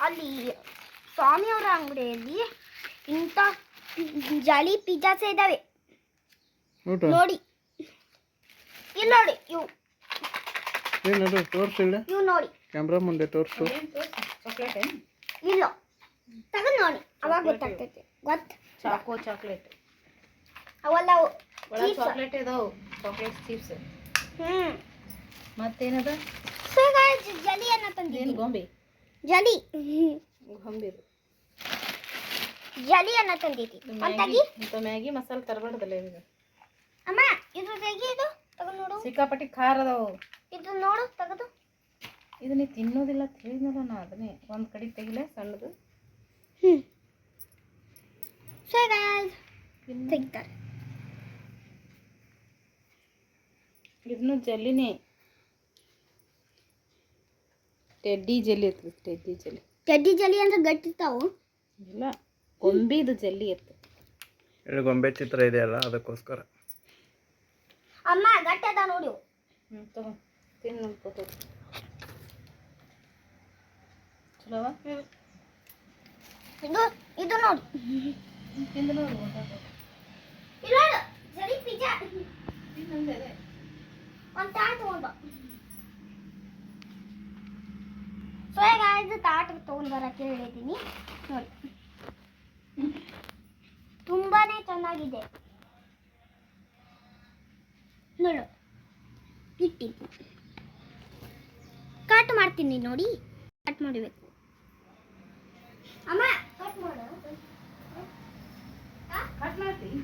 ಅಲ್ಲಿ ಸ್ವಾಮಿಯವರ ಅಂಗಡಿಯಲ್ಲಿ ಇಂಥ ಜಾಲಿ ಪಿಜ್ಜಾಸ್ ಇದ್ದಾವೆ ನೋಡಿ. ಇಲ್ಲಿ ನೋಡಿ, ಇವು ನೋಡಿ, ಕ್ಯಾಮ್ರಾ ಮುಂದೆ ತೋರಿಸು. ಇಲ್ಲ ತಗೊಂಡು ನೋಡಿ, ಅವಾಗ ಗೊತ್ತಾಗ್ತೈತೆ. ಚಾಕ್ಲೇಟ್ ಅವೆಲ್ಲ ಚಾಕ್ಲೇಟ್ ಇದಾವು, ಚಾಕ್ಲೇಟ್ ಚಿಪ್ಸ್. ಮತ್ತೇನದ? ಜಲಿ ಅನ್ನ ತಂದಿದ್ದೀನಿ. ಗೊಂಬೆ ಜಲಿ ಗೊಂಬಿದು ಜಲಿ ಅನ್ನ ತಂದಿದ್ದೀನಿ. ಇಂಥ ಮ್ಯಾಗಿ ಮಸಾಲೆ ತರಬಾರ್ದಲ್ಲ ಈಗ. ಅಮ್ಮ ಇದು ತೆಗಿ, ಇದು ತಗೊಂಡು ನೋಡು. ಸಿಕ್ಕಾಪಟ್ಟಿ ಖಾರ ಅದಾವು. ಇದು ನೋಡು ತೆಗೆದು. ಇದು ನೀ ತಿನ್ನೋದಿಲ್ಲ ತಿಳಿದ್ನಲ್ಲ ನಾ, ಅದನ್ನೇ ಒಂದು ಕಡೆ ತೆಗಿಲೆ ಸಣ್ಣದು. ಸೊ ಗೈಸ್ ತೆಗಿತಾರೆ. ಇದನ್ನು ಜಲ್ಲಿನೇ, ಟೆಡ್ಡಿ ಜಲ್ಲಿ ಇರ್ತದೆ. ಟೆಡ್ಡಿ ಜಲ್ಲಿ ಅಂದ್ರೆ ಗಟ್ಟಿರ್ತಾವು. ಇಲ್ಲ, ಗೊಂಬಿದು ಜಲ್ಲಿ ಇರ್ತದೆ. ಗೊಂಬೆ ಚಿತ್ರ ಇದೆಯಲ್ಲ ಅದಕ್ಕೋಸ್ಕರ. ಅಮ್ಮ ಗಟ್ಟಿ ಅದ ನೋಡಿ. ತಗೋ ತಿನ್ನು ನೋಡ್ಕೋತ ಚಲೋವಾ? ಇದು ನೋಡಿ, ತಿಂದು ನೋಡು. ಇಲ್ಲ ಜಲಿ ಪಿಜ್ಜಾ ಒಂದು ತಾಟ್ ತಗೊಂಡು. ಸೊ ಗಾಯ್ಸ್ ತಾಟ್ ತಗೊಂಡು ಬರಕ್ಕೆ ಹೇಳಿದ್ದೀನಿ ನೋಡಿ. ತುಂಬಾನೇ ಚೆನ್ನಾಗಿದೆ ನೋಡು. ಇಟ್ಟಿದ್ದು ಕಟ್ ಮಾಡ್ತೀನಿ ನೋಡಿ, ಕಟ್ ಮಾಡಬೇಕು. ಅಮ್ಮ ಕಟ್ ಮಾಡು. ಕಟ್ ಮಾಡ್ತೀನಿ.